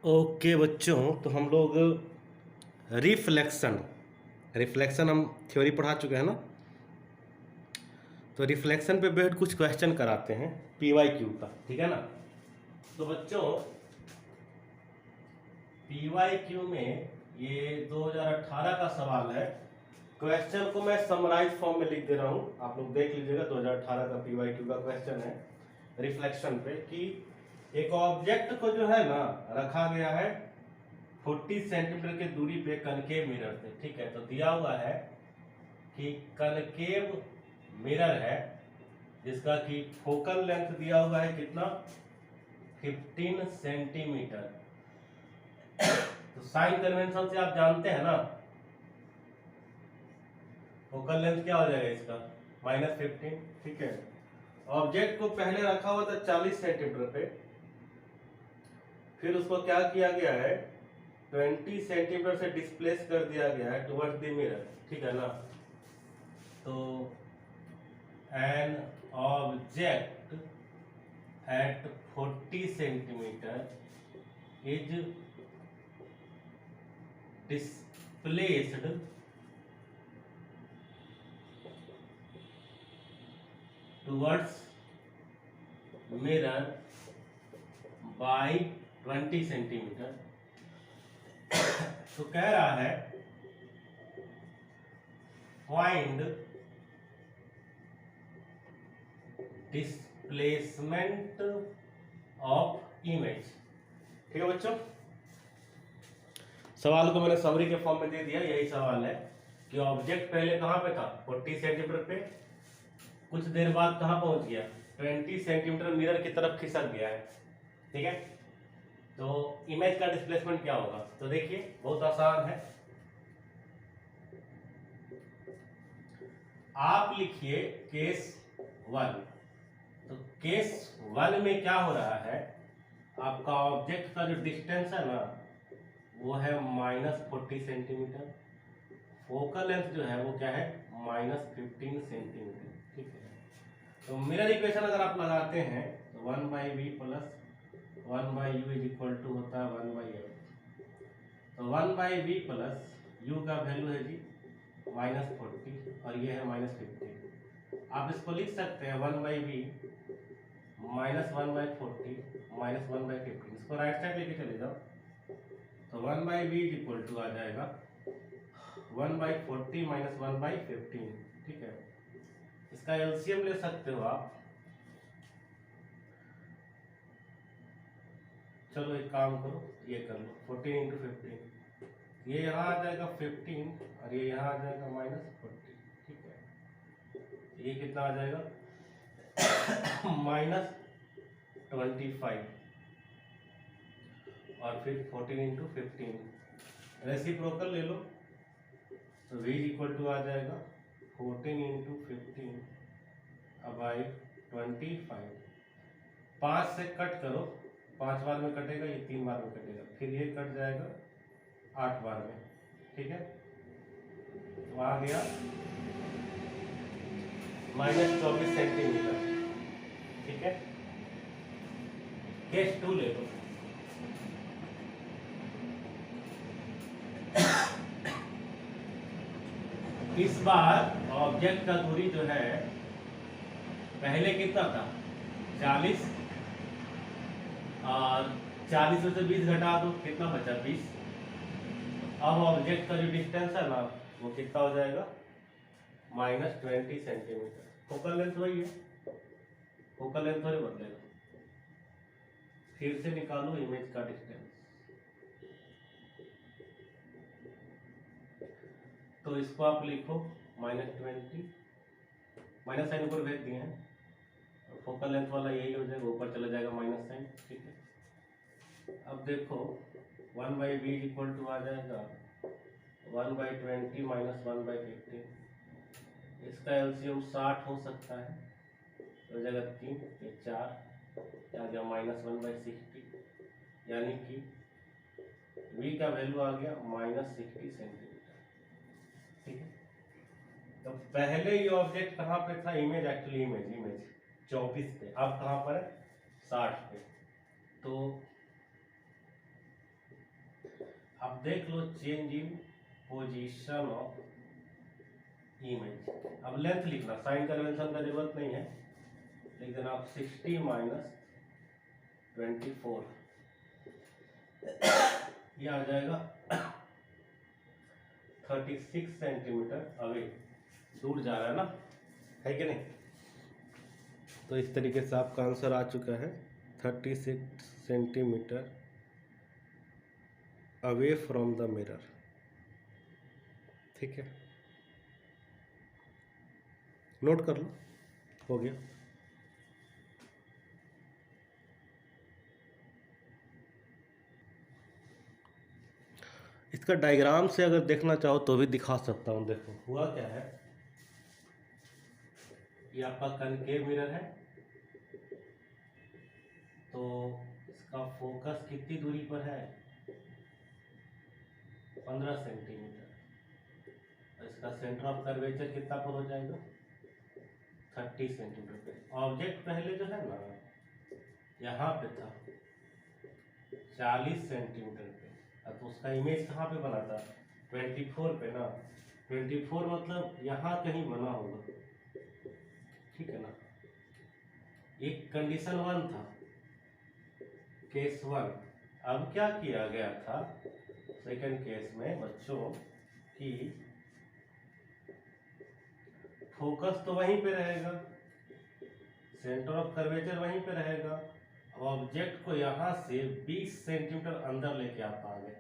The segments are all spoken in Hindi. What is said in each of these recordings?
ओके बच्चों, तो हम लोग रिफ्लेक्शन रिफ्लेक्शन हम थ्योरी पढ़ा चुके हैं ना। तो रिफ्लेक्शन पे बेस्ड कुछ क्वेश्चन कराते हैं PYQ का, ठीक है ना। तो बच्चों PYQ में ये 2018 का सवाल है। क्वेश्चन को मैं समराइज फॉर्म में लिख दे रहा हूँ, आप लोग देख लीजिएगा। 2018 का PYQ का क्वेश्चन है रिफ्लेक्शन पे कि एक ऑब्जेक्ट को जो है ना रखा गया है 40 सेंटीमीटर की दूरी पे कनकेव मिरर से, ठीक है। तो दिया हुआ है कि कनकेव मिरर है जिसका कि फोकल लेंथ दिया हुआ है कितना, 15 सेंटीमीटर। तो साइन कन्वेंशन से आप जानते हैं ना, फोकल लेंथ क्या हो जाएगा इसका, -15, ठीक है। ऑब्जेक्ट को पहले रखा हुआ था 40 सेंटीमीटर पे, फिर उसको क्या किया गया है 20 सेंटीमीटर से डिस्प्लेस कर दिया गया है टुवर्ड्स द मिरर, ठीक है ना। तो an object at 40 centimeter is displaced towards mirror by 20 centimetre. तो कह रहा है फाइंड डिस्प्लेसमेंट ऑफ इमेज, ठीक है बच्चों। सवाल को मैंने समरी के फॉर्म में दे दिया। यही सवाल है कि ऑब्जेक्ट पहले कहां पे था 40 सेंटीमीटर पे, कुछ देर बाद कहां पहुंच गया 20 सेंटीमीटर मिरर की तरफ खिसक गया है, ठीक है। तो इमेज का डिस्प्लेसमेंट क्या होगा, तो देखिए बहुत आसान है। आप लिखिए केस 1। तो केस 1 में क्या हो रहा है, आपका ऑब्जेक्ट का जो डिस्टेंस है ना वो है -40 सेंटीमीटर। फोकल लेंथ जो है वो क्या है -15 सेंटीमीटर, ठीक है। तो मिरर इक्वेशन अगर आप लगाते हैं तो 1/v plus 1/u is equal to होता है 1/f। तो 1/v प्लस u का वैल्यू है जी -40 और ये है -15। आप इसको लिख सकते हैं 1/v -1/40 -1/15। इसको राइट साइड लेके चले जाओ तो 1/v इज इक्वल टू आ जाएगा 1/40 -1/15, ठीक है। इसका एलसीएम ले सकते हो आप। चलो एक काम करो, ये कर लो 14 इंटू 15, ये यहाँ आ जाएगा 15 और ये यहाँ आ जाएगा -40, ठीक है। ये कितना आ जाएगा -25 और फिर 14 इंटू 15 रेसिप्रोकल ले लो तो v इक्वल टू आ जाएगा 14 इंटू 15 बाई 25। 5 से कट करो, 5 बार में कटेगा, ये 3 बार में कटेगा, फिर ये कट जाएगा 8 बार में, ठीक है। तो आ गया -24 सेंटीमीटर, ठीक है। केस 2 ले लो। इस बार ऑब्जेक्ट का दूरी जो है पहले कितना था 40 और 40 में से 20 घटा दो, कितना बचा 20। अब ऑब्जेक्ट का जो डिस्टेंस है ना वो कितना हो जाएगा -20 सेंटीमीटर। फोकल लेंथ वही है, फोकल लेंथ थोड़ी बदलेगा। फिर से निकालो इमेज का डिस्टेंस। तो इसको आप लिखो -20, माइनस साइन ऊपर भेज दिए हैं, फोकल लेंथ वाला यही हो जाएगा, ऊपर चला जाएगा माइनस साइन, ठीक है। अब देखो 1/v इक्वल टू आ जाएगा 1/20 -1/15। इसका एलसीएम 60 हो सकता है, तो हो जाएगा 3 ये 4 आ गया -1/60, यानी कि v का वैल्यू आ गया -60 सेंटीमीटर, ठीक है। तो पहले ये ऑब्जेक्ट कहाँ पे था, इमेज एक्चुअली इमेज 24 पे, अब कहाँ पर है 60 पे। तो देख लो change in position of image. अब लेंथ लिखना, साइन कन्वेंशन का जरूरत नहीं है, लिख देना आप 60 माइनस 24, ये आ जाएगा 36 सेंटीमीटर अवे, दूर जा रहा है ना, है कि नहीं। तो इस तरीके से आपका आंसर आ चुका है 36 centimetre away from the mirror. ठीक है, नोट कर लो, हो गया। इसका डायग्राम से अगर देखना चाहो तो भी दिखा सकता हूँ। देखो हुआ क्या है, ये आपका कनकेव मिरर है, तो इसका फोकस कितनी दूरी पर है, 15 सेंटीमीटर। इसका सेंटर ऑफ कर्वेचर कितना पर हो जाएगा, 30 सेंटीमीटर पे। ऑब्जेक्ट पहले जो है ना यहाँ पे था 40 सेंटीमीटर पे, तो उसका इमेज कहाँ पे बना था, 24 पे ना। 24 मतलब यहाँ कहीं बना होगा, ठीक है ना। एक कंडीशन 1 था, केस 1। अब क्या किया गया था सेकंड केस में बच्चों कि फोकस तो वहीं पे रहेगा, सेंटर ऑफ कर्वेचर वहीं पे रहेगा। अब ऑब्जेक्ट को यहाँ से 20 सेंटीमीटर अंदर लेके आप आ गए,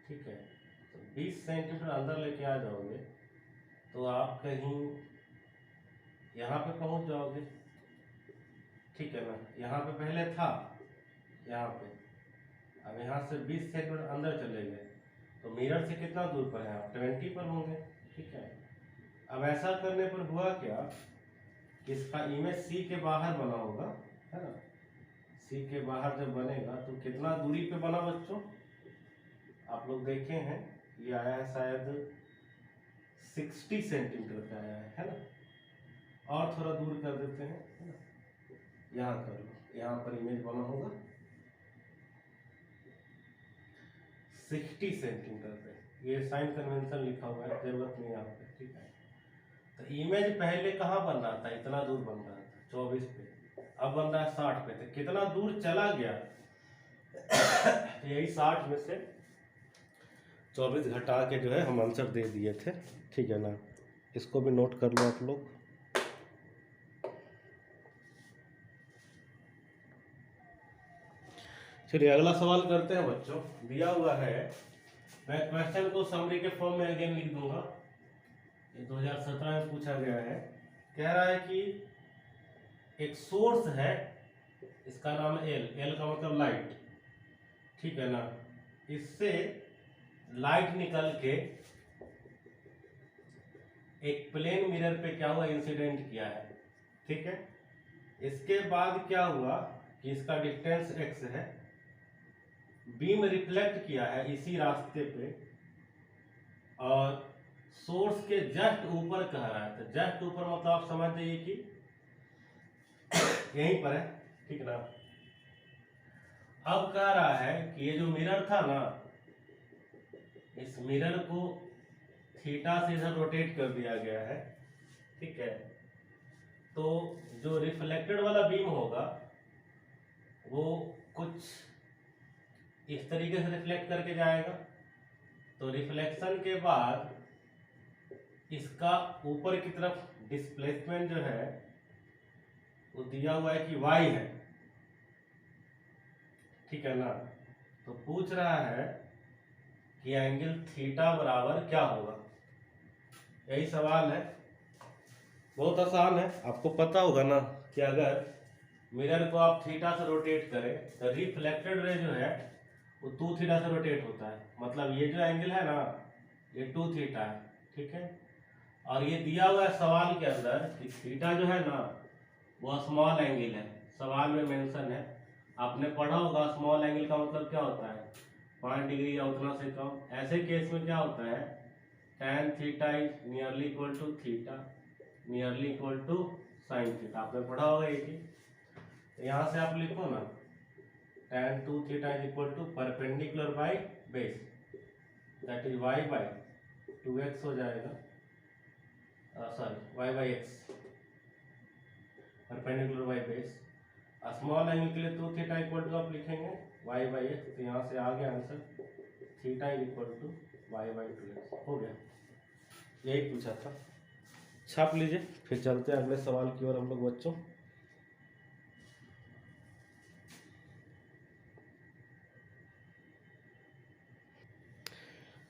ठीक है। तो 20 सेंटीमीटर अंदर लेके आ जाओगे तो आप कहीं यहाँ पे पहुँच जाओगे, ठीक है ना। यहाँ पे पहले था, यहाँ पे, अब यहाँ से 20 सेंटीमीटर अंदर चले गए तो मिरर से कितना दूर पर है आप, 20 पर होंगे, ठीक है। अब ऐसा करने पर हुआ क्या कि इसका इमेज सी के बाहर बना होगा, है ना। सी के बाहर जब बनेगा तो कितना दूरी पे बना बच्चों, आप लोग देखे हैं, ये आया है शायद 60 सेंटीमीटर पे आया है ना। और थोड़ा दूर कर देते हैं, है ना, यहाँ कर लो, यहाँ पर इमेज बना होगा 60 सेंटीमीटर पे। ये साइन कन्वेंशन लिखा हुआ है, जरूरत नहीं यहाँ पे, ठीक है। तो इमेज पहले कहाँ बन रहा था, इतना दूर बन रहा था 24 पे, अब बन रहा है 60 पे। तो कितना दूर चला गया यही 60 में से 24 घटा के जो है हम आंसर दे दिए थे, ठीक है ना। इसको भी नोट कर लो आप लोग। चलिए अगला सवाल करते हैं बच्चों। दिया हुआ है, मैं क्वेश्चन को समरी के फॉर्म में अगेन लिख दूंगा, ये 2017 में पूछा गया है। कह रहा है कि एक सोर्स है, इसका नाम एल, एल का मतलब लाइट, ठीक है ना। इससे लाइट निकल के एक प्लेन मिरर पे क्या हुआ, इंसिडेंट किया है, ठीक है। इसके बाद क्या हुआ कि इसका डिस्टेंस x है, बीम रिफ्लेक्ट किया है इसी रास्ते पे और सोर्स के जस्ट ऊपर कह रहा है। तो जस्ट ऊपर मतलब आप समझ जाइए कि यहीं पर है, ठीक ना। अब कह रहा है कि ये जो मिरर था ना, इस मिरर को थीटा से इधर रोटेट कर दिया गया है, ठीक है। तो जो रिफ्लेक्टेड वाला बीम होगा वो कुछ इस तरीके से रिफ्लेक्ट करके जाएगा। तो रिफ्लेक्शन के बाद इसका ऊपर की तरफ डिस्प्लेसमेंट जो है वो दिया हुआ है कि y है, ठीक है ना। तो पूछ रहा है कि एंगल थीटा बराबर क्या होगा, यही सवाल है। बहुत आसान है, आपको पता होगा ना कि अगर मिरर को आप थीटा से रोटेट करें तो रिफ्लेक्टेड रे जो है वो 2 थीटा से रोटेट होता है। मतलब ये जो एंगल है ना ये 2 थीटा है, ठीक है। और ये दिया हुआ है सवाल के अंदर कि थीटा जो है ना वो स्मॉल एंगल है, सवाल में मेंशन है। आपने पढ़ा होगा स्मॉल एंगल का मतलब क्या होता है, 5 डिग्री या उतना से कम। ऐसे केस में क्या होता है, tan theta is nearly equal to theta nearly equal to sine theta, आपने पढ़ा होगा ये चीज। यहाँ से आप लिखो ना tan 2 theta is equal to perpendicular by base, that is y by 2x हो जाएगा, sorry y by x perpendicular y base. Small angle के लिए तो थीटा इक्वल टू आप लिखेंगे y बाई एक्स, तो यहाँ से आ गया answer theta equal to y by 2x हो गया। यही पूछा था, छाप लीजिए। फिर चलते हैं अगले सवाल की ओर हम लोग बच्चों।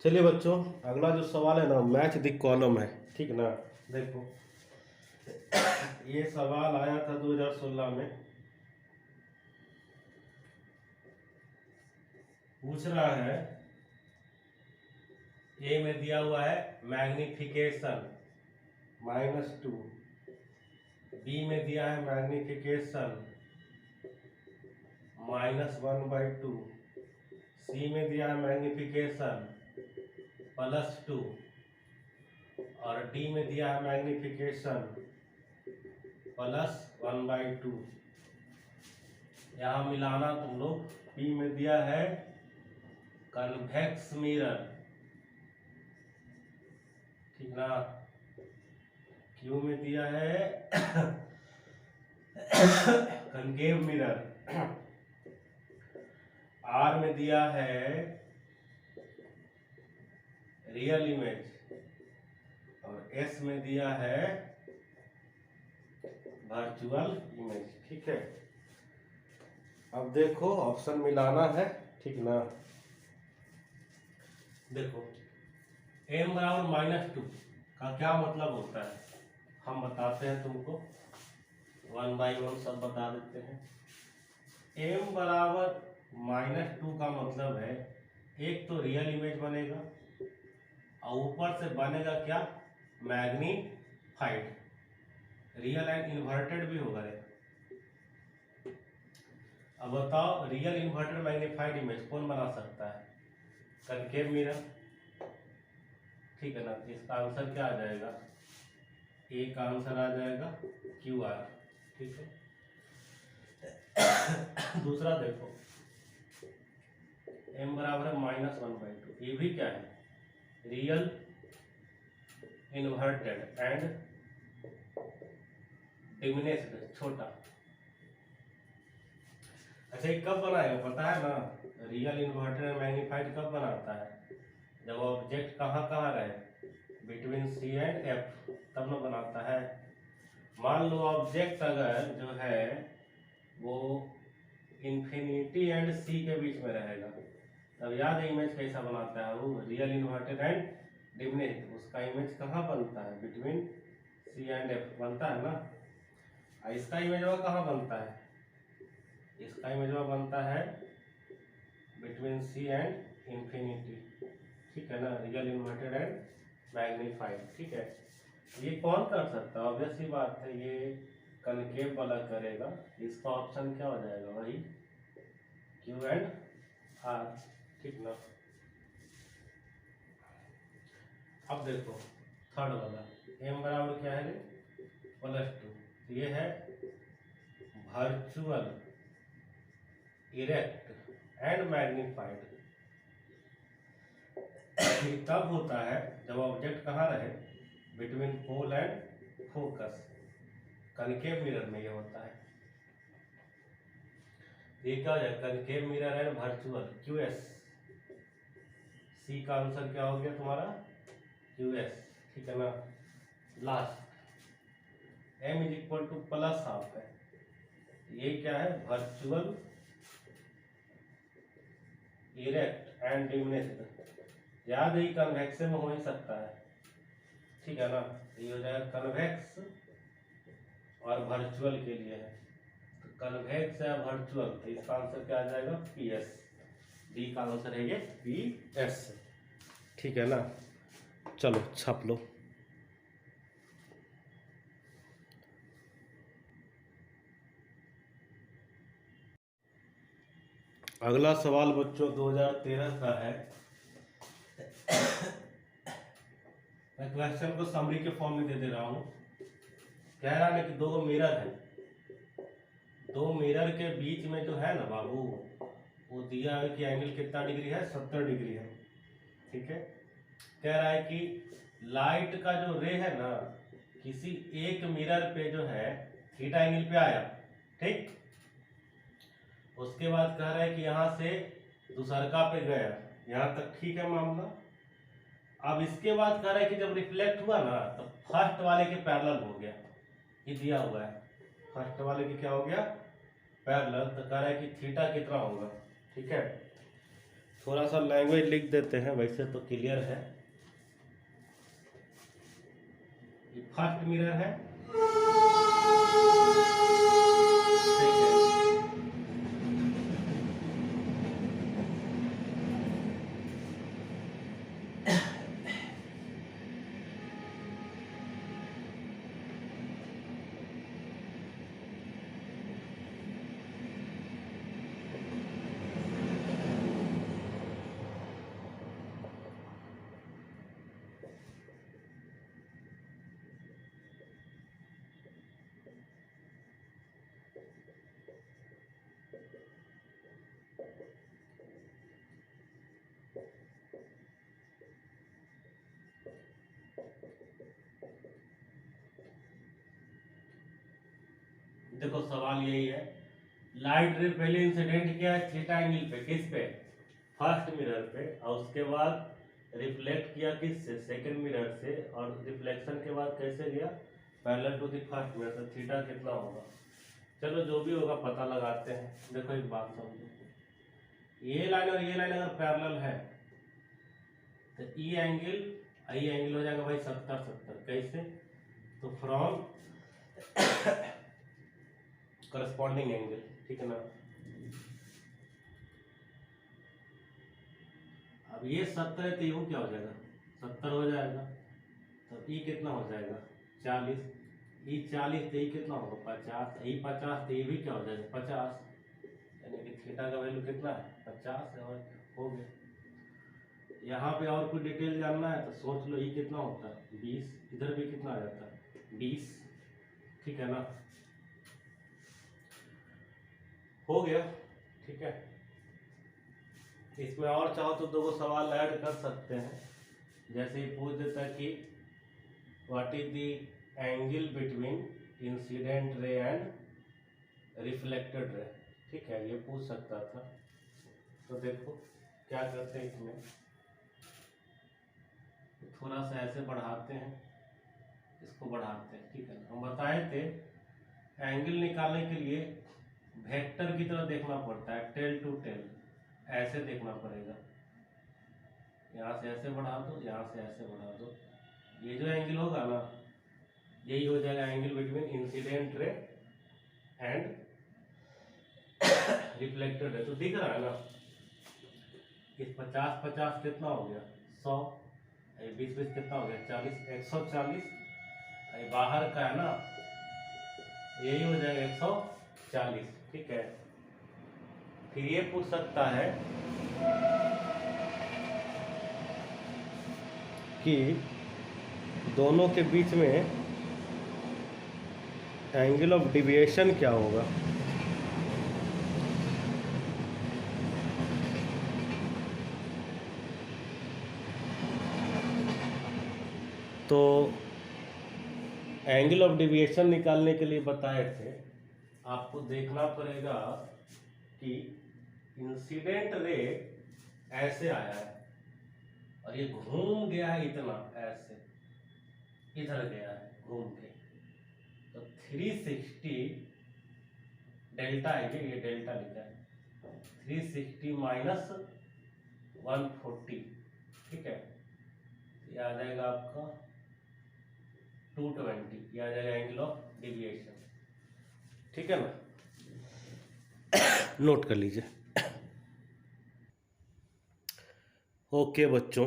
चलिए बच्चों, अगला जो सवाल है ना, मैच द कॉलम है, ठीक ना। देखो ये सवाल आया था 2016 में। पूछ रहा है, ए में दिया हुआ है मैग्निफिकेशन -2, बी में दिया है मैग्निफिकेशन -1/2, सी में दिया है मैग्निफिकेशन +2 और डी में दिया है मैग्निफिकेशन +1/2। यहाँ मिलाना तुम लोग। पी में दिया है कन्वेक्स मिरर, ठीक ना। क्यू में दिया है कनकेव मिरर, आर में दिया है रियल इमेज और एस में दिया है वर्चुअल इमेज, ठीक है। अब देखो ऑप्शन मिलाना है, ठीक ना। देखो m बराबर -2 का क्या मतलब होता है, हम बताते हैं तुमको, 1 बाई 1 सब बता देते हैं। m बराबर -2 का मतलब है एक तो रियल इमेज बनेगा और ऊपर से बनेगा क्या, मैग्नीफाइड। रियल एंड इन्वर्टेड भी होगा रे। अब बताओ रियल इन्वर्टेड मैग्नीफाइड इमेज कौन बना सकता है, कनकेव मिरर, ठीक है ना। इसका आंसर क्या आ जाएगा, ए का आंसर आ जाएगा QR, ठीक है। दूसरा देखो m बराबर है -1/2, ये भी क्या है, रियल इन्वर्टेड एंड डिमिनिश्ड, छोटा। अच्छा ये कब बनाएगा पता है ना, रियल इन्वर्टेड एंड मैग्नीफाइड कब बनाता है, जब ऑब्जेक्ट कहाँ कहाँ रहे, बिटवीन C एंड F, तब न बनाता है। मान लो ऑब्जेक्ट अगर जो है वो इन्फिनिटी एंड C के बीच में रहेगा, तब याद है इमेज कैसा बनाता है वो, रियल इन्वर्टेड एंड डिमिनिश्ड। उसका इमेज कहाँ बनता है, बिटवीन C एंड F बनता है ना। इसका इमेज कहाँ बनता है, इसका इमेज बनता है बिटवीन C एंड इन्फिनिटी, ठीक है ना, रियल इन्वर्टेड एंड मैग्नीफाइड, ठीक है। ये कौन कर सकता है, ऑब्वियस सी बात है, ये कनकेव वाला करेगा। इसका ऑप्शन क्या हो जाएगा, वही Q एंड R, ठीक ना। अब देखो थर्ड वाला, m बराबर क्या है +2, ये है वर्चुअल इरेक्ट एंड मैग्नीफाइड। तब होता है जब ऑब्जेक्ट कहाँ रहे, between pole and focus, concave mirror में ये होता है। ये क्या हो जाएगा, concave mirror and virtual QS। C का आंसर क्या हो गया तुम्हारा QS, ठीक है ना। लास्ट m = +12 है, ये क्या है, वर्चुअल इरेक्ट एंड डिमिनिश्ड। याद है कन्वेक्स में हो ही सकता है, ठीक है ना। ये हो जाएगा कन्वेक्स और वर्चुअल के लिए है, तो कन्वेक्स या वर्चुअल, तो इसका आंसर क्या आ जाएगा PS। डी का आंसर है ये PS, ठीक है ना। चलो छाप लो। अगला सवाल बच्चों 2013 का है। मैं क्वेश्चन को समरी के फॉर्म में दे रहा हूँ। कह रहा है कि दो मिरर है, दो मिरर के बीच में जो है ना बाबू, वो दिया है कि एंगल कितना डिग्री है, 70 डिग्री है। ठीक है। कह रहा है कि लाइट का जो रे है ना किसी एक मिरर पे जो है थीटा एंगल पे आया, ठीक। उसके बाद कह रहा है कि यहाँ से दूसरका पे गया, यहाँ तक ठीक है मामला। अब इसके बाद कह रहा है कि जब रिफ्लेक्ट हुआ ना तो फर्स्ट वाले के पैरेलल हो गया, ये दिया हुआ है, फर्स्ट वाले की क्या हो गया, पैरेलल। तो कह रहा है कि थीटा कितना होगा, ठीक है। थोड़ा सा लैंग्वेज लिख देते हैं, वैसे तो क्लियर है। ये फर्स्ट मिरर है, देखो सवाल यही है, लाइट रे पहले इंसिडेंट किया है थीटा एंगल पे, किस पे, फर्स्ट मिरर पे, और उसके बाद रिफ्लेक्ट किया किस से, सेकंड मिरर से, और रिफ्लेक्शन के बाद कैसे गया, parallel to the first mirror. तो थीटा कितना होगा, चलो जो भी होगा पता लगाते हैं। देखो एक बात समझो, ये लाइन और ये लाइन अगर पैरेलल है तो ई एंगल हो जाएगा भाई 70-70, कैसे, तो फ्रॉम करस्पॉन्डिंग एंगल, ठीक है ना। अब ये 70 है तो ये क्या हो जाएगा, 70 हो जाएगा। तो ई कितना हो जाएगा 40, ई 40 तो ई कितना होगा 50, ई 50 तो ये भी क्या हो जाएगा 50, यानी कि थीटा का वैल्यू कितना है 50 है, और हो गया। यहाँ पे और कोई डिटेल जानना है तो सोच लो, ई कितना होता है 20, इधर भी कितना आ जाता है 20, ठीक है ना, हो गया, ठीक है। इसमें और चाहो तो दो सवाल ऐड कर सकते हैं, जैसे ही पूछ देता है कि what is the angle between incident ray and reflected ray, ठीक है, ये पूछ सकता था। तो देखो क्या करते हैं, इसमें थोड़ा सा ऐसे बढ़ाते हैं, इसको बढ़ाते हैं, ठीक है। हम बताए थे एंगल निकालने के लिए वेक्टर की तरह देखना पड़ता है, टेल टू टेल, ऐसे देखना पड़ेगा, यहाँ से ऐसे बढ़ा दो, यहाँ से ऐसे बढ़ा दो, ये जो एंगल होगा ना यही हो जाएगा angle between incident ray and reflected ray. तो दिख रहा है ना, इस 50-50 कितना हो गया 100, 20-20 कितना हो गया 40, 140, बाहर का है ना यही हो जाएगा 140, ठीक है। फिर ये पूछ सकता है कि दोनों के बीच में एंगल ऑफ डिविएशन क्या होगा, तो एंगल ऑफ डिविएशन निकालने के लिए बताए थे आपको देखना पड़ेगा कि इंसिडेंट रे ऐसे आया है और ये घूम गया है इतना, ऐसे इधर गया है घूम के, तो 360 डेल्टा है, ये डेल्टा लिखा है, 360 माइनस 140, ठीक है, ये आ जाएगा आपका 220, ये आ जाएगा एंगल ऑफ डिविएशन, ठीक है ना, नोट कर लीजिए। ओके बच्चों,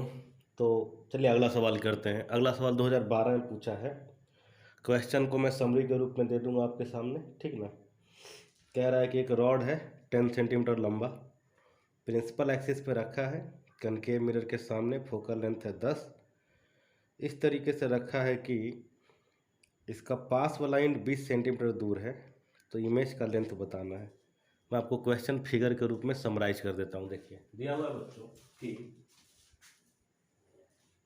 तो चलिए अगला सवाल करते हैं। अगला सवाल 2012 में पूछा है, क्वेश्चन को मैं समरी के रूप में दे दूंगा आपके सामने, ठीक ना। कह रहा है कि एक रॉड है 10 सेंटीमीटर लंबा, प्रिंसिपल एक्सिस पे रखा है, कनकेव मिरर के सामने, फोकल लेंथ है 10, इस तरीके से रखा है कि इसका पास वाला एंड 20 सेंटीमीटर दूर है, तो इमेज का लेंथ बताना है। मैं आपको क्वेश्चन फिगर के रूप में समराइज कर देता हूँ। देखिए दिया हुआ है बच्चों कि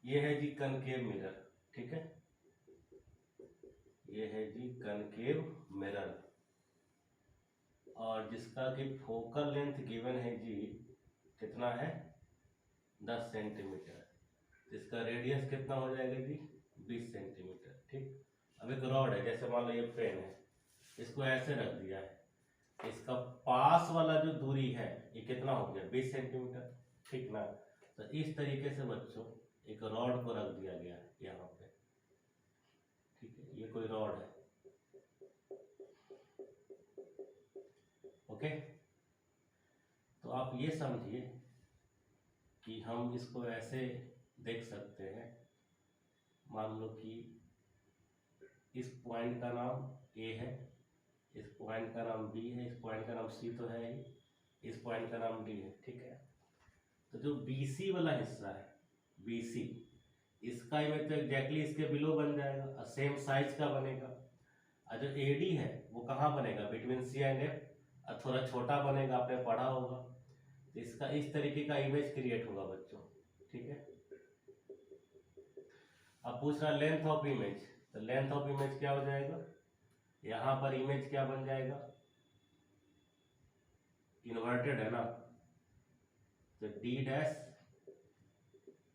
ये है जी कनकेव मिरर, ठीक है, ये है जी कनकेव मिरर, और जिसका कि फोकल लेंथ गिवन है जी कितना है 10 सेंटीमीटर, इसका रेडियस कितना हो जाएगा जी 20 सेंटीमीटर, ठीक। अब एक रॉड है, जैसे मान लो ये पेन है, इसको ऐसे रख दिया है, इसका पास वाला जो दूरी है ये कितना हो गया 20 सेंटीमीटर, ठीक ना। तो इस तरीके से बच्चों एक रॉड को रख दिया गया है यहाँ पे, ठीक है, ये कोई रॉड है, ओके। तो आप ये समझिए कि हम इसको ऐसे देख सकते हैं, मान लो कि इस पॉइंट का नाम ए है, इस पॉइंट का नाम बी है, इस पॉइंट का नाम सी तो है ही, इस पॉइंट का नाम डी है, ठीक है। तो जो BC वाला हिस्सा है, BC, इसका इमेज तो एग्जैक्टली इसके बिलो बन जाएगा और सेम साइज का बनेगा। और जो AD है वो कहाँ बनेगा, बिटवीन C एंड F, और थोड़ा छोटा बनेगा, आपने पढ़ा होगा। तो इसका इस तरीके का इमेज क्रिएट होगा बच्चों, ठीक है। अब पूछ रहा लेंथ ऑफ इमेज, तो लेंथ ऑफ इमेज क्या हो जाएगा, यहाँ पर इमेज क्या बन जाएगा, इन्वर्टेड है ना, तो D डैश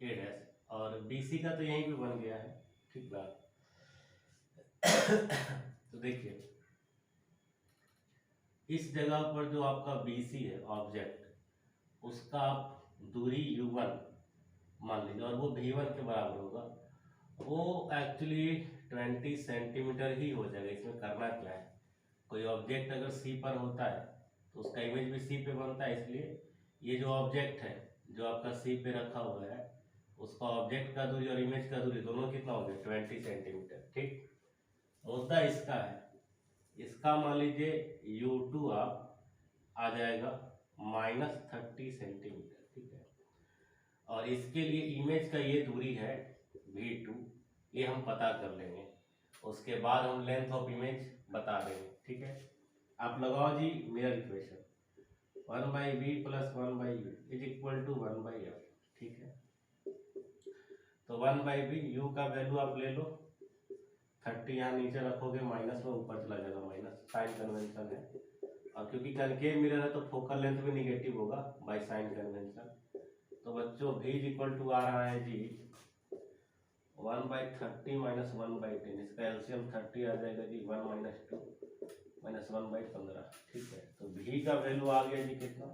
A डैश, और BC का तो यहीं पे बन गया है, ठीक बात। तो देखिए इस जगह पर जो आपका BC है ऑब्जेक्ट, उसका आप दूरी U1 मान लीजिए, और वो V1 के बराबर होगा, वो एक्चुअली 20 सेंटीमीटर ही हो जाएगा। इसमें करना क्या है, कोई ऑब्जेक्ट अगर C पर होता है तो उसका इमेज भी C पे बनता है, इसलिए ये जो ऑब्जेक्ट है जो आपका C पे रखा हुआ है, उसका ऑब्जेक्ट का दूरी और इमेज का दूरी दोनों कितना हो गया 20 सेंटीमीटर, ठीक। मुद्दा इसका है, इसका मान लीजिए U2 आप आ जाएगा -30 सेंटीमीटर, ठीक है। और इसके लिए इमेज का ये दूरी है V2, ये हम पता कर लेंगे, उसके बाद हम लेंथ ऑफ इमेज बता देंगे, ठीक है। आप लगाओ जी mirror equation, 1/v + 1/u = 1/f, ठीक है। तो 1/v, u का वैल्यू आप ले लो, 30 यहाँ नीचे रखोगे, माइनस में ऊपर चला जाएगा माइनस, साइन कन्वेंशन है, और क्योंकि कनकेव मिरर है तो फोकल लेंथ भी निगेटिव होगा बाय साइन कन्वेंशन। तो बच्चों v = आ रहा है जी 1/30 - 1/10, इसका एलसीएम 30 आ जाएगा जी, 1 - 2 - 1/15, ठीक है। तो v का वैल्यू आ गया जी कितना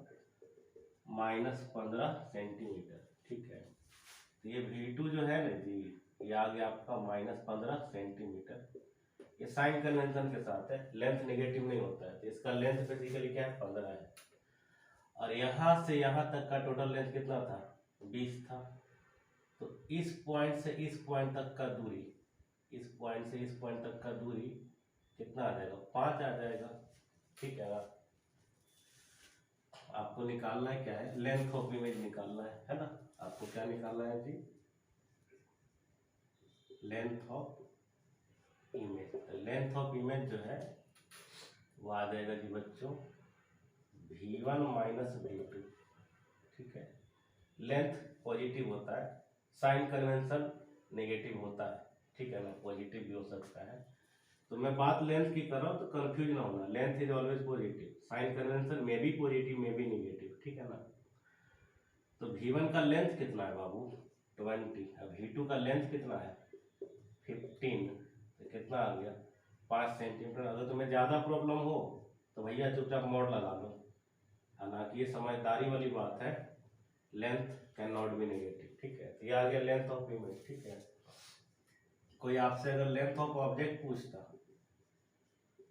-15 सेंटीमीटर, ठीक है। तो ये V2 जो है ना जी, ये आ गया आपका -15 सेंटीमीटर, ये साइन कन्वेंशन के साथ है, लेंथ नेगेटिव नहीं होता है, तो इसका लेंथ बेसिकली क्या है 15 है। और यहाँ से यहाँ तक का टोटल लेंथ कितना था 20 था। तो इस पॉइंट से इस पॉइंट तक का दूरी, इस पॉइंट से इस पॉइंट तक का दूरी कितना आ जाएगा 5 आ जाएगा, ठीक है ना। आपको निकालना है क्या है, लेंथ ऑफ इमेज निकालना है ना। आपको क्या निकालना है जी, length of image. Length of image जो है वो आ जाएगा जी बच्चों V1 - V2, ठीक है। लेंथ पॉजिटिव होता है, साइन कन्वेंशन नेगेटिव होता है, ठीक है ना, पॉजिटिव भी हो सकता है। तो मैं बात लेंथ की कर रहा हूँ तो कंफ्यूज ना होना, length is always positive, sign convention में भी पॉजिटिव में भी नेगेटिव, ठीक है ना। तो V1 का लेंथ कितना है बाबू 20, अब V2 का लेंथ कितना है 15, तो कितना आ गया 5 सेंटीमीटर। अगर तुम्हें ज़्यादा प्रॉब्लम हो तो भैया चुपचाप मोड लगा लो, हालांकि ये समझदारी वाली बात है, length can not be negative, ठीक है। तो ये आ गया लेंथ ऑफ इमेज, ठीक है। कोई आपसे अगर लेंथ ऑफ ऑब्जेक्ट पूछता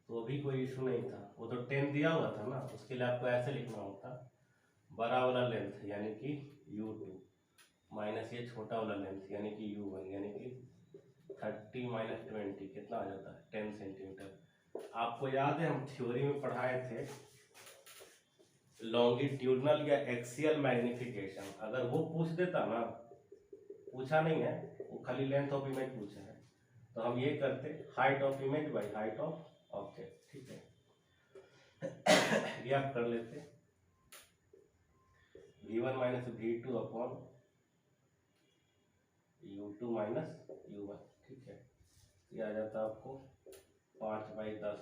तो भी कोई इशू नहीं था, वो तो 10 दिया हुआ था ना, उसके लिए आपको ऐसे लिखना होता, बड़ा वाला लेंथ यानी कि U2 माइनस ये छोटा वाला लेंथ यानी कि U1, यानी कि 30 - 20 कितना आ जाता है 10 सेंटीमीटर। आपको याद है हम थ्योरी में पढ़ाए थे लॉन्गिट्यूडनल या एक्सियल मैग्निफिकेशन, अगर वो पूछ देता ना, पूछा नहीं है, वो खाली लेंथ ऑफ इमेज पूछा है, तो हम ये करते height of image by height of object, ठीक है। ये आप कर लेते V1 - V2 upon U2 minus U1, ठीक है। ये आ जाता आपको 5/10,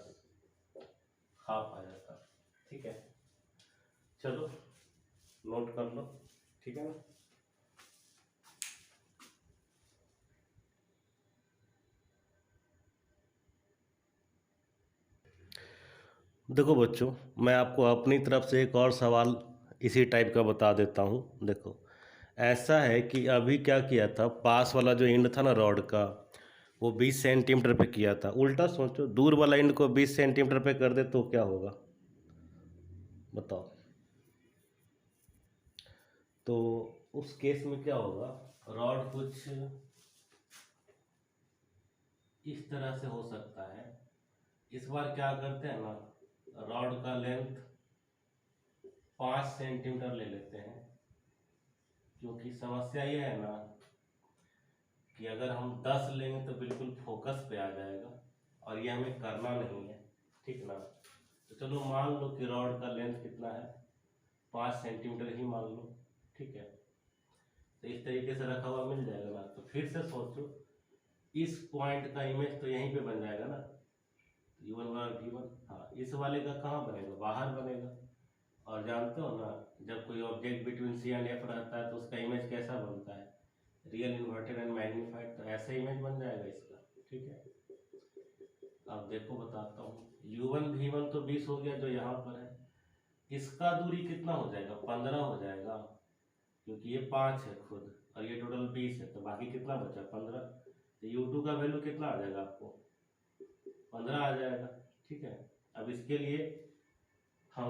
हाफ आ जाता, ठीक है। चलो नोट कर लो, ठीक है ना। देखो बच्चों, मैं आपको अपनी तरफ से एक और सवाल इसी टाइप का बता देता हूँ। देखो, ऐसा है कि अभी क्या किया था, पास वाला जो एंड था ना रॉड का, वो 20 सेंटीमीटर पे किया था। उल्टा सोचो, दूर वाला एंड को 20 सेंटीमीटर पे कर दे तो क्या होगा, बताओ। तो उस केस में क्या होगा, रॉड कुछ इस तरह से हो सकता है। इस बार क्या करते हैं ना, रॉड का लेंथ 5 सेंटीमीटर ले लेते हैं, क्योंकि समस्या ये है ना कि अगर हम 10 लेंगे तो बिल्कुल फोकस पे आ जाएगा, और ये हमें करना नहीं है, ठीक ना। तो चलो मान लो कि रॉड का लेंथ कितना है, 5 सेंटीमीटर ही मान लो, ठीक है। तो इस तरीके से रखा हुआ मिल जाएगा ना। तो फिर से सोचो, इस पॉइंट का इमेज तो यहीं पे बन जाएगा ना, U1 और V1। हाँ, इस वाले का कहाँ बनेगा, बाहर बनेगा। और जानते हो ना, जब कोई object between C and F रहता है तो उसका इमेज कैसा बनता है, रियल इन्वर्टेड एंड मैग्नीफाइड। तो ऐसा इमेज बन जाएगा इसका, ठीक है। अब देखो बताता हूँ, U1 V1 तो 20 हो गया जो यहाँ पर है, इसका दूरी कितना हो जाएगा, 15 हो जाएगा, क्योंकि ये 5 है खुद और ये टोटल 20 है, तो बाकी कितना बचा, 15। तो U2 का वैल्यू कितना आ जाएगा आपको, 15 आ जाएगा, ठीक है। अब इसके लिए हम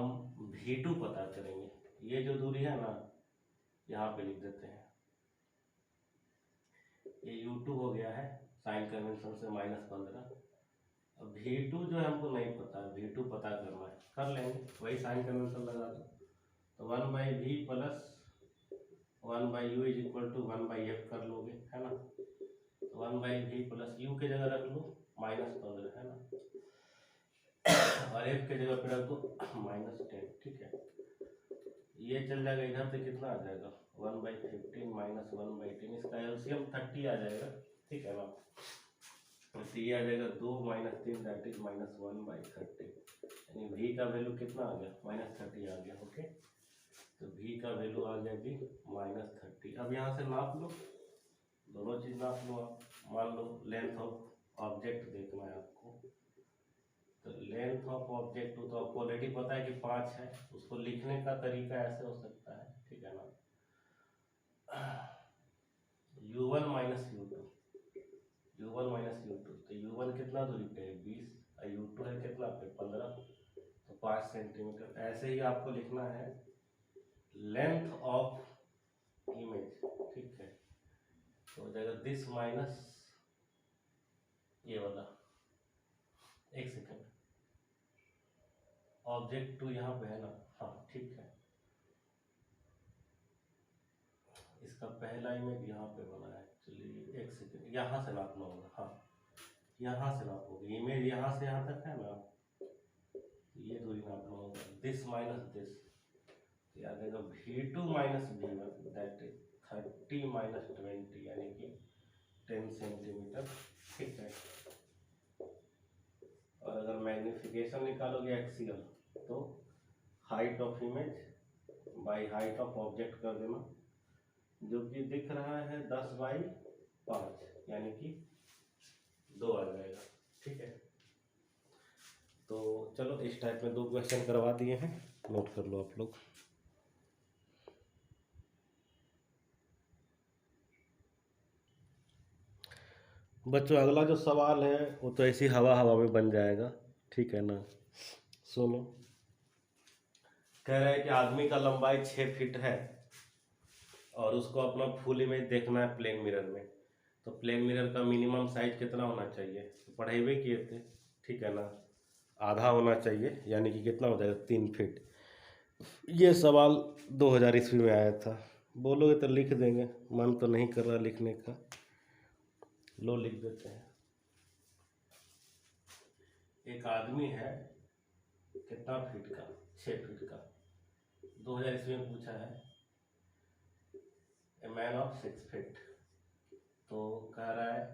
V2 पता करेंगे। ये जो दूरी है ना, यहाँ पे लिख देते हैं, ये U2 हो गया है साइन कन्वेंशन से -15। अब V2 जो है हमको नहीं पता, V2 पता करना है, कर लेंगे, वही साइन कन्वेंशन लगा दो। तो 1/V plus 1/U is equal to 1/F कर लोगे, है ना। तो 1/V प्लस U की जगह रख लो -15, है ना, और F की जगह पे रख दो -10, ठीक है। ये चल जाएगा इधर से, कितना आ जाएगा 1/15 माइनस 1/10, इसका एलसीएम 30 आ जाएगा, ठीक है ना। तो ये आ जाएगा 2 - 3 दैट इज -1/30, यानी V का वैल्यू कितना आ गया, -30 आ गया, ओके। तो V का वैल्यू आ गया जी -30। अब यहाँ से नाप लो, दोनों चीज नाप लो आप। मान लो लेंथ ऑफ ऑब्जेक्ट देखना है आपको, तो लेंथ ऑफ ऑब्जेक्ट तो आपको ऑलरेडी पता है कि 5 है, उसको लिखने का तरीका ऐसे हो सकता है, ठीक है ना। U1 minus U2, U1 minus U2, तो U1 कितना दूरी पे है, 20, और U2 है कितना पे, 15, तो 5 सेंटीमीटर। ऐसे ही आपको लिखना है लेंथ ऑफ इमेज, ठीक है। तो हो जाएगा दिस माइनस ये वाला, एक सेकेंड, ऑब्जेक्ट 2 यहाँ पे है ना, हाँ ठीक है। इसका पहला इमेज यहाँ पे बना है, चलिए एक सेकेंड, यहाँ से नापना होगा, हाँ यहाँ से नापोगे, इमेज यहाँ से यहाँ तक है ना, ये दूरी नापना होगा, दिस माइनस दिस, याद आएगा V2 minus V1 that is 30 minus 20, यानी कि 10 सेंटीमीटर, ठीक है। और अगर मैग्निफिकेशन निकालोगे एक्सियल, तो height of image by height of object कर देना, जो कि दिख रहा है 10/5, यानी कि 2 आ जाएगा, ठीक है। तो चलो इस टाइप में 2 क्वेश्चन करवा दिए हैं, नोट कर लो आप लोग। बच्चों अगला जो सवाल है वो तो ऐसी हवा हवा में बन जाएगा, ठीक है ना। सुनो, कह रहे हैं कि आदमी का लंबाई 6 फीट है और उसको अपना फुल इमेज देखना है प्लेन मिरर में। तो प्लेन मिरर का मिनिमम साइज कितना होना चाहिए, तो पढ़ाई भी किए थे, ठीक है ना। आधा होना चाहिए, यानी कि कितना हो जाएगा, 3 फीट। ये सवाल 2000 ईस्वी में आया था। बोलोगे तो लिख देंगे, मन तो नहीं कर रहा लिखने का, लो लिख देते हैं। एक आदमी है कितना फीट का, 6 फीट का, 2000 ईस्वी में पूछा है। ए मैन ऑफ 6 फीट, तो कह रहा है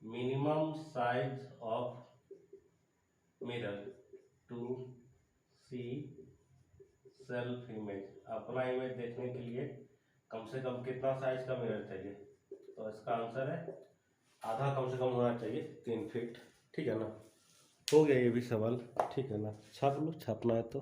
minimum size of mirror to see self image. अपना इमेज देखने के लिए कम से कम कितना साइज का मिरर चाहिए? तो इसका आंसर है आधा कम से कम होना चाहिए 3 फीट। ठीक है ना, हो गया ये भी सवाल। ठीक है ना, छाप लो, छापना है तो।